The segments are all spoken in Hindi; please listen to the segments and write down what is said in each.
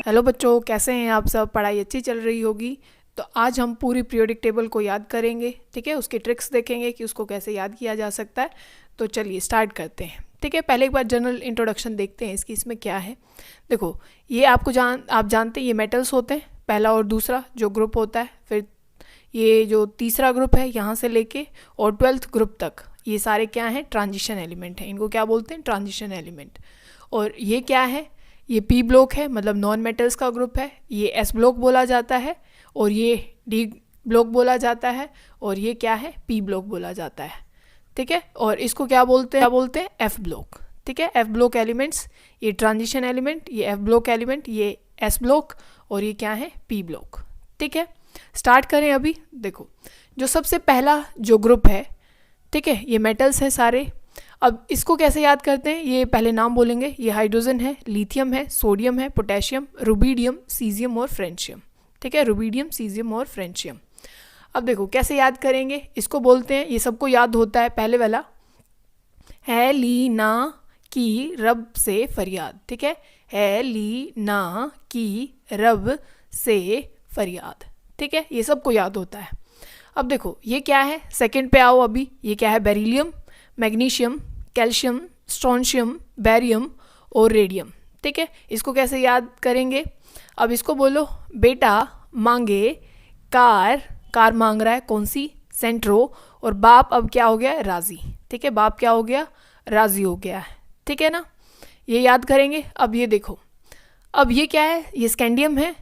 हेलो बच्चों, कैसे हैं आप सब? पढ़ाई अच्छी चल रही होगी। तो आज हम पूरी पीरियोडिक टेबल को याद करेंगे, ठीक है। उसके ट्रिक्स देखेंगे कि उसको कैसे याद किया जा सकता है। तो चलिए स्टार्ट करते हैं, ठीक है। पहले एक बार जनरल इंट्रोडक्शन देखते हैं इसकी, इसमें क्या है। देखो, ये आप जानते हैं ये मेटल्स होते हैं, पहला और दूसरा जो ग्रुप होता है। फिर ये जो तीसरा ग्रुप है यहाँ से लेके और 12th ग्रुप तक, ये सारे क्या हैं? ट्रांजिशन एलिमेंट हैं। इनको क्या बोलते हैं? Transition element. और ये क्या है? ये पी ब्लॉक है, मतलब नॉन मेटल्स का ग्रुप है। ये एस ब्लॉक बोला जाता है, और ये डी ब्लॉक बोला जाता है, और ये क्या है? पी ब्लॉक बोला जाता है, ठीक है। और इसको क्या बोलते हैं? एफ ब्लॉक, ठीक है। एफ ब्लॉक एलिमेंट्स, ये ट्रांजिशन एलिमेंट, ये एफ ब्लॉक एलिमेंट, ये एस ब्लॉक, और ये क्या है? पी ब्लॉक, ठीक है। स्टार्ट करें अभी। देखो, जो सबसे पहला जो ग्रुप है, ठीक है, ये मेटल्स हैं सारे। अब इसको कैसे याद करते हैं? ये पहले नाम बोलेंगे। ये हाइड्रोजन है, लिथियम है, सोडियम है, पोटेशियम, रुबीडियम, सीजियम और फ्रेंशियम, ठीक है। रुबीडियम, सीजियम और फ्रेंशियम। अब देखो कैसे याद करेंगे। इसको बोलते हैं, ये सबको याद होता है, पहले वाला है ली ना की रब से फरियाद, ठीक है ली ना की रब से फरियाद, ठीक है। ये सबको याद होता है। अब देखो ये क्या है? सेकंड पे आओ अभी। ये क्या है? Beryllium, magnesium, calcium, strontium, barium और रेडियम, ठीक है। इसको कैसे याद करेंगे? अब इसको बोलो, बेटा मांगे कार मांग रहा है, कौन सी? सेंट्रो। और बाप अब क्या हो गया? राजी, ठीक है। बाप क्या हो गया? राजी हो गया है, ठीक है ना। ये याद करेंगे। अब ये देखो, अब ये क्या है? ये स्कैंडियम है,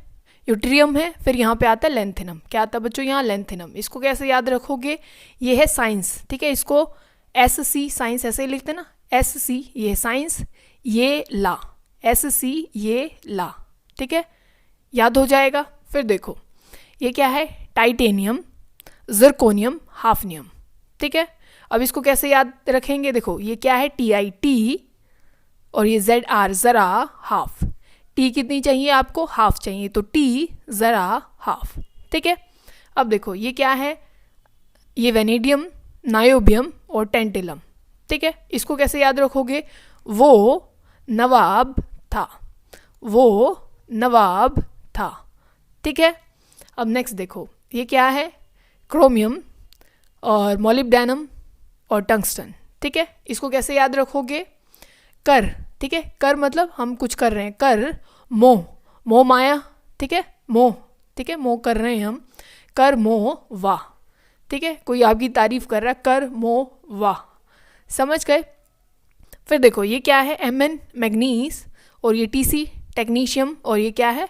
यूट्रियम है, फिर यहाँ पे आता है लेंथेनम। क्या आता है बच्चों? यहाँ लेंथेनम। इसको कैसे याद रखोगे? ये है साइंस, ठीक है। इसको एस सी, साइंस ऐसे ही लिखते हैं ना, एस सी ये साइंस, ये ला, एस सी ये ला, ठीक है। याद हो जाएगा। फिर देखो ये क्या है? टाइटेनियम, जिरकोनियम, हाफनियम, ठीक है। अब इसको कैसे याद रखेंगे? देखो ये क्या है? टी आई, टी, और ये जेड आर, जरा, हाफ। टी कितनी चाहिए आपको? हाफ चाहिए, तो टी जरा हाफ, ठीक है। अब देखो ये क्या है? ये वेनेडियम, नायोबियम और टेंटिलम, ठीक है। इसको कैसे याद रखोगे? वो नवाब था, वो नवाब था, ठीक है। अब नेक्स्ट देखो, ये क्या है? क्रोमियम और मोलिब्डेनम और टंगस्टन, ठीक है। इसको कैसे याद रखोगे? कर, ठीक है। कर मतलब हम कुछ कर रहे हैं। कर, मोह माया, ठीक है। मोह, ठीक है, मोह कर रहे हैं हम। कर मोह वाह, ठीक है। कोई आपकी तारीफ कर रहा है, कर मोह वाह, समझ गए। फिर देखो ये क्या है? एमएन, मैग्नीज, और ये टीसी, टेक्नीशियम, और ये क्या है?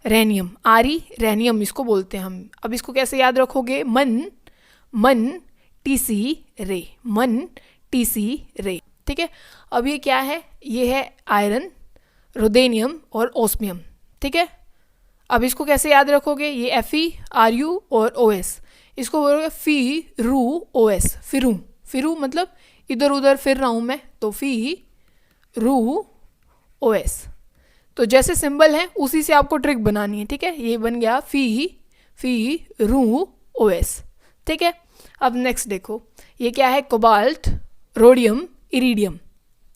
रेनियम, आरी, रेनियम इसको बोलते हैं हम। अब इसको कैसे याद रखोगे? मन टीसी रे, मन टीसी रे, ठीक है। अब ये क्या है? ये है आयरन, रुदेनियम और ओस्मियम, ठीक है। अब इसको कैसे याद रखोगे? ये एफई, आरयू और ओएस। इसको बोलोगे फी रू ओ एस, फिरू मतलब इधर उधर फिर रहा हूँ मैं, तो फी रू ओ एस। तो जैसे सिंबल है उसी से आपको ट्रिक बनानी है, ठीक है। ये बन गया फी रू ओ एस, ठीक है। अब नेक्स्ट देखो, ये क्या है? कोबाल्ट, रोडियम, इरिडियम,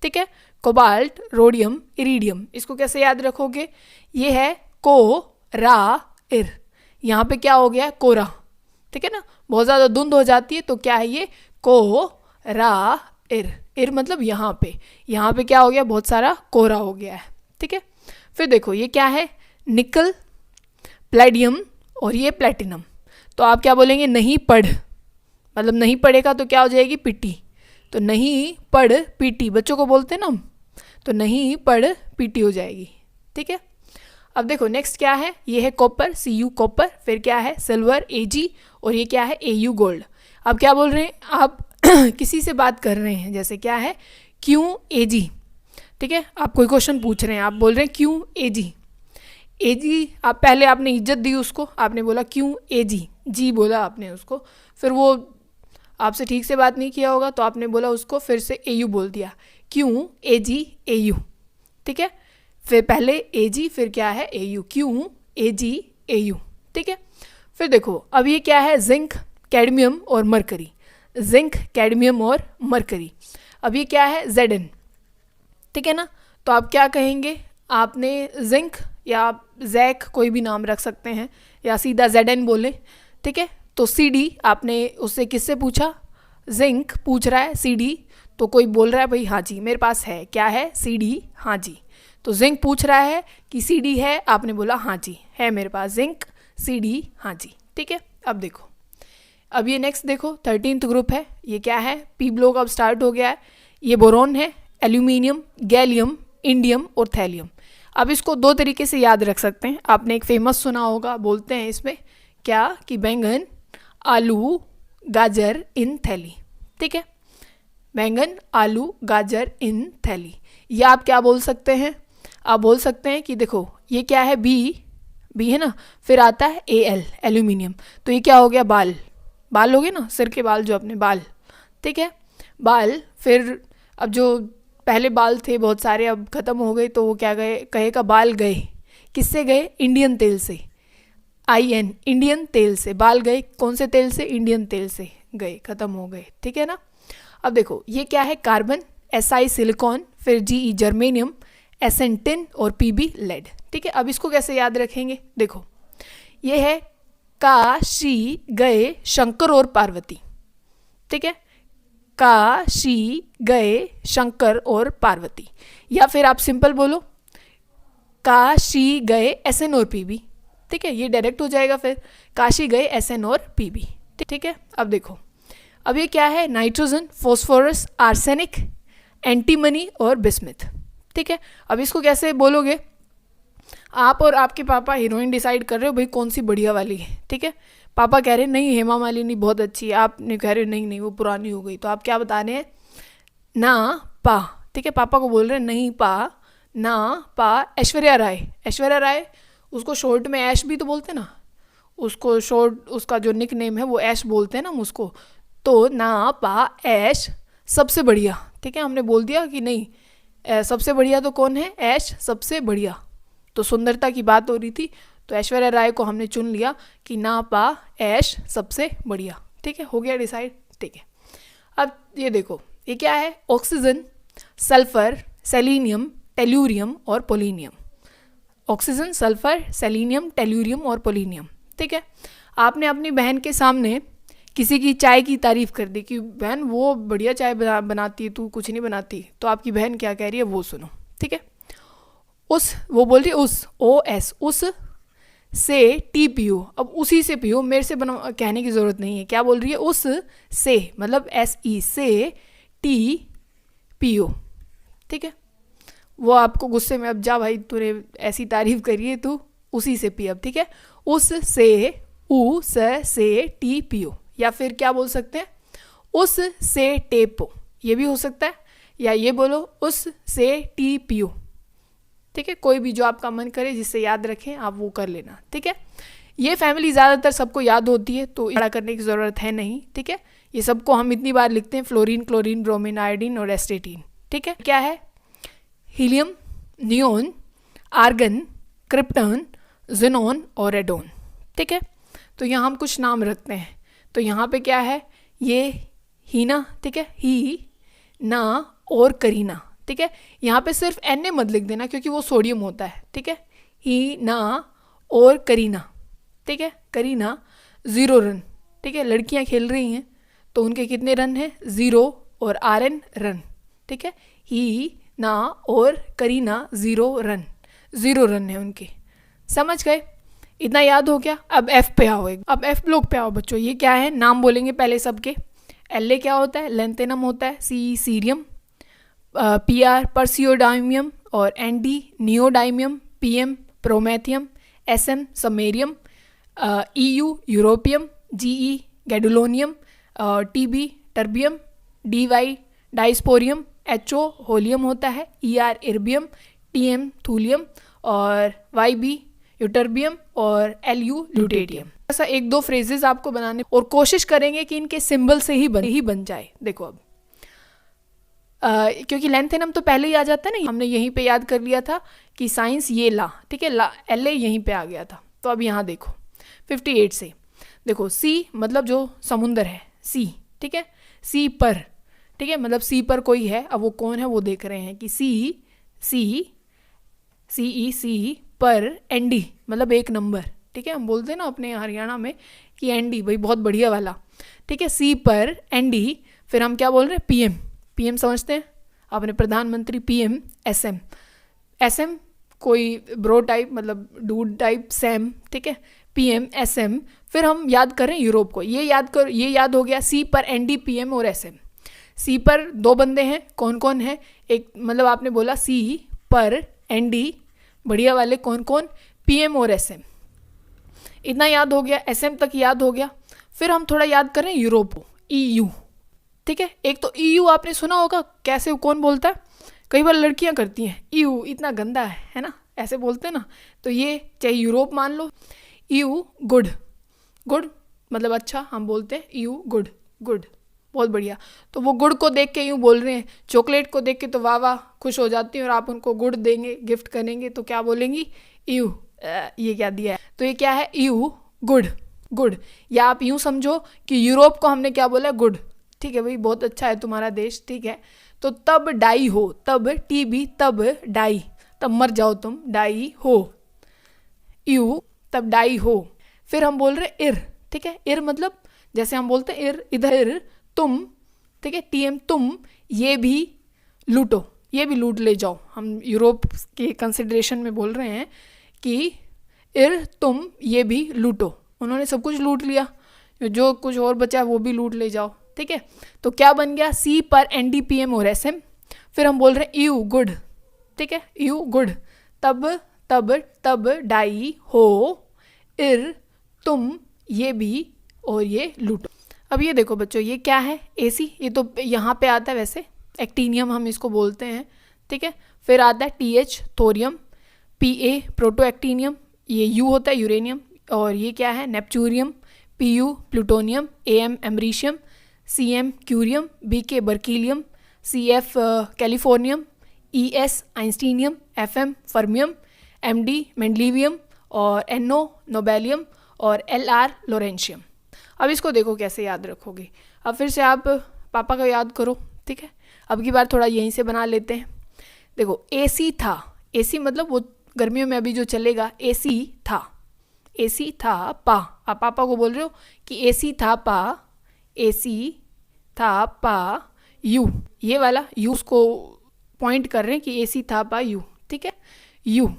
ठीक है। Cobalt, rhodium, iridium. इसको कैसे याद रखोगे? ये है को रा इर, यहाँ पे क्या हो गया? कोरा, ठीक है ना। बहुत ज़्यादा धुंध हो जाती है, तो क्या है ये? को रा इर मतलब यहाँ पे क्या हो गया? बहुत सारा कोरा हो गया है, ठीक है। फिर देखो ये क्या है? निकल, प्लेडियम और ये प्लेटिनम। तो आप क्या बोलेंगे? नहीं पढ़, मतलब नहीं पढ़ेगा तो क्या हो जाएगी? पिटी। तो नहीं पढ़ पीटी, बच्चों को बोलते हैं ना हम, तो नहीं पढ़ पीटी हो जाएगी, ठीक है। अब देखो नेक्स्ट क्या है? ये है कॉपर, Cu कॉपर, फिर क्या है? सिल्वर, Ag, और ये क्या है? Au gold. अब क्या बोल रहे हैं आप? किसी से बात कर रहे हैं, जैसे क्या है? क्यों Ag, ठीक है। आप कोई क्वेश्चन पूछ रहे हैं, आप बोल रहे हैं क्यों Ag। आप पहले आपने इज्जत दी उसको, आपने बोला क्यों Ag, जी बोला आपने उसको। फिर वो आपसे ठीक से बात नहीं किया होगा, तो आपने बोला उसको फिर से Au बोल दिया, क्यों Ag Au, ठीक है। फिर पहले Ag, फिर क्या है? Au, क्यों Ag Au, ठीक है। फिर देखो अब ये क्या है? जिंक, कैडमियम और मरकरी, जिंक, कैडमियम और मरकरी। अब ये क्या है? Zn, ठीक है ना। तो आप क्या कहेंगे? आपने जिंक या आप जैक कोई भी नाम रख सकते हैं, या सीधा ZN बोले, ठीक है। तो CD आपने उससे किससे पूछा, जिंक पूछ रहा है CD, तो कोई बोल रहा है भाई हाँ जी मेरे पास है, क्या है CD, हाँ जी। तो जिंक पूछ रहा है कि CD है, आपने बोला हाँ जी है मेरे पास जिंक, CD हाँ जी, ठीक है। अब देखो, अब ये नेक्स्ट देखो 13th ग्रुप है, ये क्या है, पी ब्लॉक अब स्टार्ट हो गया है। ये बोरॉन है, एल्यूमिनियम, गैलियम, इंडियम और थैलियम। अब इसको दो तरीके से याद रख सकते हैं। आपने एक फेमस सुना होगा, बोलते हैं इसमें क्या कि बैंगन, आलू, गाजर इन थैली, ठीक है। बैंगन, आलू, गाजर इन थैली। या आप क्या बोल सकते हैं, आप बोल सकते हैं कि देखो ये क्या है, बी है ना, फिर आता है AL, एल्यूमिनियम, तो ये क्या हो गया, बाल, बाल हो गए ना, सिर के बाल जो अपने बाल, ठीक है, बाल। फिर अब जो पहले बाल थे बहुत सारे अब ख़त्म हो गए, तो वो क्या गए, कहेगा बाल गए, किससे गए, इंडियन तेल से, IN, इंडियन तेल से बाल गए, कौन से तेल से, इंडियन तेल से गए, ख़त्म हो गए, ठीक है ना। अब देखो ये क्या है, कार्बन, SI सिलिकॉन, फिर GE जर्मेनियम, SN टिन और PB लेड, ठीक है। अब इसको कैसे याद रखेंगे, देखो ये है काशी गए शंकर और पार्वती, ठीक है, काशी गए शंकर और पार्वती। या फिर आप सिंपल बोलो काशी गए SN और PB, ठीक है, ये डायरेक्ट हो जाएगा, फिर काशी गए SN और PB, ठीक है। अब देखो, अब ये क्या है, नाइट्रोजन, फॉस्फोरस, आर्सेनिक, एंटीमनी और बिस्मिथ, ठीक है। अब इसको कैसे बोलोगे, आप और आपके पापा हीरोइन डिसाइड कर रहे हो भाई कौन सी बढ़िया वाली है, ठीक है। पापा कह रहे हैं नहीं हेमा मालिनी बहुत अच्छी है, आपने कह रहे हो नहीं नहीं वो पुरानी हो गई, तो आप क्या बता रहे हैं, ना पा, ठीक है। पापा को बोल रहे हैं नहीं पा, ना पा ऐश्वर्या राय, ऐश्वर्या राय, उसको शॉर्ट में ऐश भी तो बोलते हैं ना, उसको शॉर्ट, उसका जो निक नेम है वो ऐश बोलते हैं ना हम उसको, तो ना पा ऐश सबसे बढ़िया, ठीक है। हमने बोल दिया कि नहीं सबसे बढ़िया तो कौन है, ऐश सबसे बढ़िया, तो सुंदरता की बात हो रही थी, तो ऐश्वर्या राय को हमने चुन लिया कि ना पा ऐश सबसे बढ़िया, ठीक है, हो गया डिसाइड, ठीक है। अब ये देखो ये क्या है, ऑक्सीजन, सल्फर, सेलेनियम, टेल्यूरियम और polonium, oxygen, sulphur, selenium, tellurium और पोलिनियम, ठीक है। आपने अपनी बहन के सामने किसी की चाय की तारीफ़ कर दी कि बहन वो बढ़िया चाय बनाती है, तू कुछ नहीं बनाती, तो आपकी बहन क्या कह रही है वो सुनो, ठीक है। उस, वो बोल रही है उस, OS, उस से टी पियो, अब उसी से पियो, मेरे से बना कहने की ज़रूरत नहीं है, क्या बोल रही है, उस से मतलब SE से टी पियो, ठीक है। वो आपको गुस्से में, अब जा भाई तूने ऐसी तारीफ करी है, तू उसी से पी अब, ठीक है, उस से, उ से टी पियो। या फिर क्या बोल सकते हैं, उस से टेपो, ये भी हो सकता है, या ये बोलो उस से टी पियो, ठीक है। कोई भी जो आपका मन करे जिससे याद रखें आप वो कर लेना, ठीक है। ये फैमिली ज़्यादातर सबको याद होती है, तो बड़ा करने की ज़रूरत है नहीं, ठीक है। ये सबको हम इतनी बार लिखते हैं, फ्लोरीन, क्लोरीन, ब्रोमीन, आयोडीन और एस्टेटीन, ठीक है। क्या है, helium, neon, argon, krypton, xenon और रेडोन, ठीक है। तो यहाँ हम कुछ नाम रखते हैं, तो यहाँ पे क्या है, ये हीना, ठीक है, ही, ना और करीना, ठीक है। यहाँ पे सिर्फ Na मत लिख देना क्योंकि वो सोडियम होता है, ठीक है, ही, ना और करीना, ठीक है। करीना 0 रन, ठीक है, लड़कियाँ खेल रही हैं तो उनके कितने रन हैं, 0 और RN रन, ठीक है। ही, ना और करीना 0 रन, 0 रन है उनके, समझ गए, इतना याद हो गया। अब F पे आओ, अब F ब्लॉक पे आओ बच्चों। ये क्या है, नाम बोलेंगे पहले सबके। La क्या होता है, लेंथेनम होता है, C सीरियम, PR परसियोडाइमियम और ND neodymium, PM promethium, SM samarium, EU europium, GE गैडुलोनियम, TB terbium, DY dysprosium, HO holmium होता है, ER इर्बियम, TM थूलियम और YB यूटर्बियम और LU ल्यूटेडियम। ऐसा 1-2 फ्रेजेस आपको बनाने और कोशिश करेंगे कि इनके सिंबल से ही बन जाए। देखो अब क्योंकि लेंथेनम तो पहले ही आ जाता है ना, हमने यहीं पे याद कर लिया था कि साइंस ये ला, ठीक है, LA यहीं पे आ गया था। तो अब यहाँ देखो 58 से देखो, C मतलब जो समुंदर है, C, ठीक है, C पर, ठीक है, मतलब C पर कोई है, अब वो कौन है वो देख रहे हैं कि C पर एनडी मतलब एक नंबर, ठीक है, हम बोलते हैं ना अपने हरियाणा में कि एनडी भाई बहुत बढ़िया वाला, ठीक है, सी पर एनडी, फिर हम क्या बोल रहे हैं, पीएम, पीएम समझते हैं आपने, प्रधानमंत्री, पीएम, एसएम, एसएम कोई ब्रो टाइप मतलब डूड टाइप, सैम, ठीक है, पीएम, एसएम, फिर हम याद करें यूरोप को, ये याद हो गया, सी पर एनडी, पीएम और एसएम। सी पर दो बंदे हैं, कौन कौन है, एक मतलब आपने बोला सी पर एनडी बढ़िया वाले कौन कौन, पीएम और एसएम, इतना याद हो गया, एसएम तक याद हो गया। फिर हम थोड़ा याद करें यूरोप को, ईयू, ठीक है, एक तो ईयू आपने सुना होगा, कैसे कौन बोलता है, कई बार लड़कियां करती हैं, ईयू इतना गंदा है ना, ऐसे बोलते हैं ना, तो ये चाहे यूरोप मान लो, ईयू गुड, गुड मतलब अच्छा, हम बोलते हैं ईयू गुड, गुड बहुत बढ़िया, तो वो गुड़ को देख के यूँ बोल रहे हैं, चॉकलेट को देख के तो वाह वाह खुश हो जाती हैं, और आप उनको गुड़ देंगे, गिफ्ट करेंगे तो क्या बोलेंगी, ईयू ये क्या दिया है, तो ये क्या है, ईयू गुड, गुड, या आप यूँ समझो कि यूरोप को हमने क्या बोला, गुड, ठीक है भाई बहुत अच्छा है तुम्हारा देश, ठीक है, तो तब डाई हो, तब टीबी, तब डाई, तब मर जाओ तुम, डाई हो, यू तब डाई हो। फिर हम बोल रहे इर, ठीक है, इर मतलब जैसे हम बोलते हैं इर, इधर, तुम, ठीक है, टीएम तुम, ये भी लूटो, ये भी लूट ले जाओ, हम यूरोप के कंसिडरेशन में बोल रहे हैं कि इर तुम ये भी लूटो, उन्होंने सब कुछ लूट लिया, जो कुछ और बचा वो भी लूट ले जाओ, ठीक है, तो क्या बन गया, सी पर एनडी, पीएम और एसएम। फिर हम बोल रहे हैं यू गुड, ठीक है, यू गुड, तब तब तब डाई हो, इर तुम ये भी और ये लूटो। अब ये देखो बच्चों, ये क्या है, एसी, ये तो यहाँ पे आता है वैसे, एक्टीनियम हम इसको बोलते हैं, ठीक है, फिर आता है TH thorium, PA protactinium, ये यू होता है यूरेनियम, और ये क्या है, neptunium, PU plutonium, AM americium, CM curium, BK berkelium, CF californium, ES einsteinium, FM fermium, MD mendelevium, और एनओ नोबेलियम, और एलआर लोरेंशियम। अब इसको देखो कैसे याद रखोगे, अब फिर से आप पापा का याद करो, ठीक है, अब की बार थोड़ा यहीं से बना लेते हैं। देखो एसी था, एसी मतलब वो गर्मियों में अभी जो चलेगा, एसी था, एसी था पा, आप पापा को बोल रहे हो कि एसी था पा, एसी था पा यू, ये वाला यू उसको पॉइंट कर रहे हैं कि एसी था पा यू, ठीक है, यू।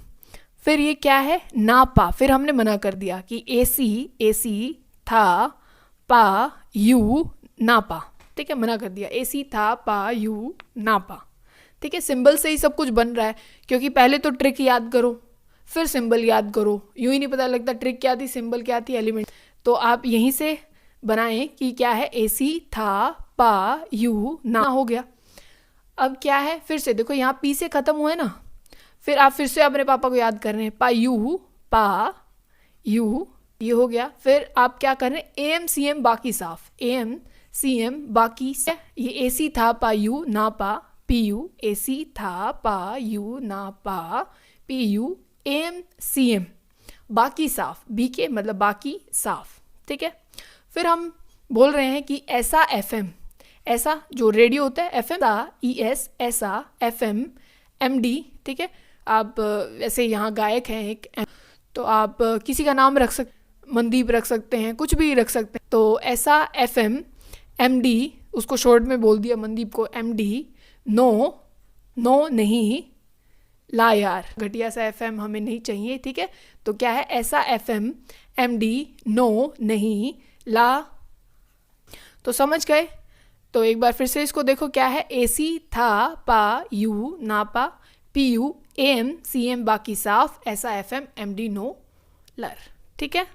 फिर ये क्या है, ना पा, फिर हमने मना कर दिया कि एसी था पा यू ना पा, ठीक है, मना कर दिया, एसी था पा यू ना पा, ठीक है, सिंबल से ही सब कुछ बन रहा है, क्योंकि पहले तो ट्रिक याद करो फिर सिंबल याद करो, यूं ही नहीं पता लगता ट्रिक क्या थी, सिंबल क्या थी, एलिमेंट, तो आप यहीं से बनाएं कि क्या है, एसी था पा यू ना, हो गया। अब क्या है, फिर से देखो यहाँ पी से खत्म हुआ है ना, फिर आप फिर से अपने पापा को याद कर रहे हैं, पा यू ये हो गया। फिर आप क्या कर रहे हैं, एम सी एम बाकी साफ, एम सी एम बाकी से, ये एसी था पा यू ना पा, पी यू, एसी था पा यू ना पा, P U, M C M बाकी साफ, बी के मतलब बाकी साफ, ठीक है। फिर हम बोल रहे हैं कि ऐसा एफएम, ऐसा जो रेडियो होता है, एफएम ई एस, ऐसा एफएम एमडी, ठीक है, आप ऐसे यहाँ गायक हैं एक, तो आप किसी का नाम रख सकते, मनदीप रख सकते हैं, कुछ भी रख सकते हैं, तो ऐसा एफएम एमडी, उसको शॉर्ट में बोल दिया मनदीप को एमडी, नो नहीं ला यार, घटिया सा एफएम हमें नहीं चाहिए, ठीक है, तो क्या है, ऐसा एफएम एमडी नो नहीं ला, तो समझ गए। तो एक बार फिर से इसको देखो, क्या है, एसी था पा यू ना पा, P U, M C M बाकी साफ, ऐसा एफएम एमडी नो लर, ठीक है।